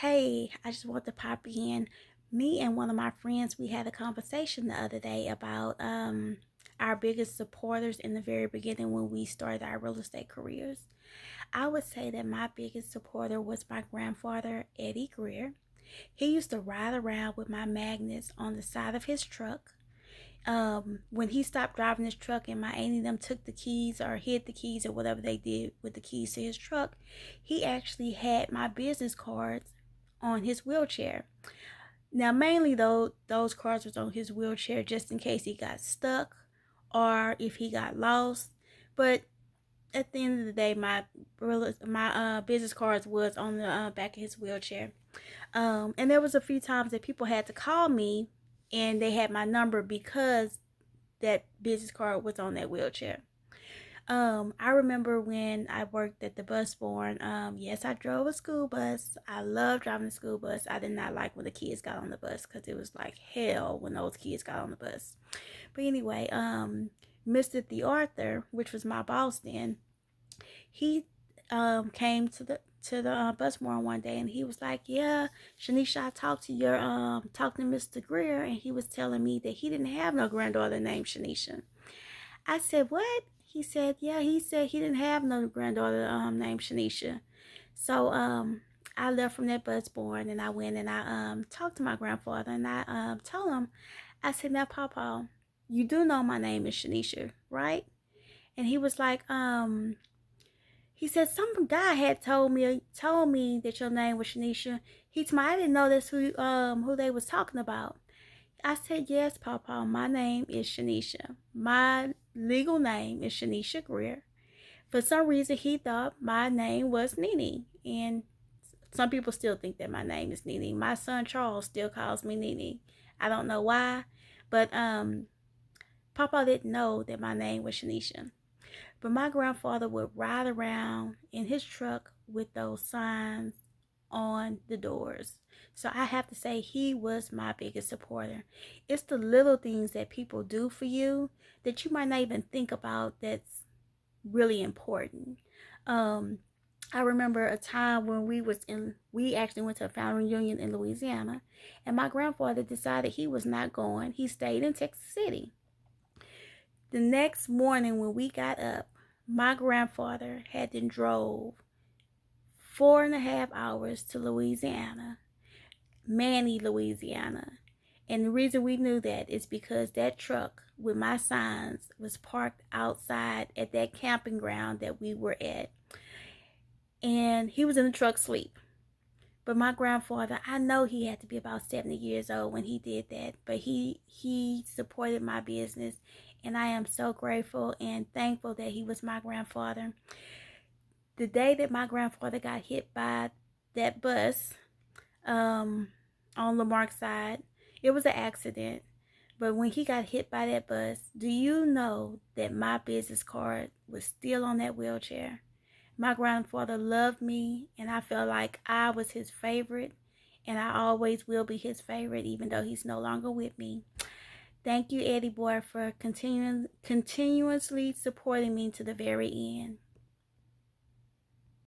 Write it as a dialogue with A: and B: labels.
A: Hey, I just want to pop in. Me and one of my friends, we had a conversation the other day about our biggest supporters in the very beginning when we started our real estate careers. I would say that my biggest supporter was my grandfather, Eddie Greer. He used to ride around with my magnets on the side of his truck. When he stopped driving his truck and my auntie and them took the keys or hid the keys or whatever they did with the keys to his truck, he actually had my business cards on his wheelchair. Now, mainly though, those cards was on his wheelchair just in case he got stuck or if he got lost. But at the end of the day, my business cards was on the back of his wheelchair. And there was a few times that people had to call me, and they had my number because that business card was on that wheelchair. I remember when I worked at the bus barn. Yes, I drove a school bus. I love driving the school bus. I did not like when the kids got on the bus because it was like hell when those kids got on the bus. But anyway, Mr. The Arthur, which was my boss then, he came to the bus barn one day and he was like, "Yeah, Shanisha, I talked to Mr. Greer, and he was telling me that he didn't have no granddaughter named Shanisha." I said, "What?" He said, "Yeah, he said he didn't have no granddaughter named Shanisha." So I left from that bus barn and I went and I talked to my grandfather and I told him, I said, "Now, Papa, you do know my name is Shanisha, right?" And he was like, he said some guy had told me that your name was Shanisha. He told me I didn't know that's who they was talking about. I said, "Yes, Papa, my name is Shanisha. My legal name is Shanisha Greer." For some reason, he thought my name was Nene. And some people still think that my name is Nene. My son Charles still calls me Nene. I don't know why, but Papa didn't know that my name was Shanisha. But my grandfather would ride around in his truck with those signs on the doors. So I have to say he was my biggest supporter. It's the little things that people do for you that you might not even think about that's really important. Um, I remember a time when we actually went to a family reunion in Louisiana, and my grandfather decided he was not going. He stayed in Texas City. The next morning when we got up, my grandfather had then drove 4.5 hours to Louisiana, Manny, Louisiana. And the reason we knew that is because that truck with my signs was parked outside at that camping ground that we were at. And he was in the truck asleep. But my grandfather, I know he had to be about 70 years old when he did that, but he supported my business, and I am so grateful and thankful that he was my grandfather. The day that my grandfather got hit by that bus um, on Lamarck's side, it was an accident. But when he got hit by that bus, do you know that my business card was still on that wheelchair? My grandfather loved me, and I felt like I was his favorite, and I always will be his favorite, even though he's no longer with me. Thank you, Eddie Boy, for continuously supporting me to the very end.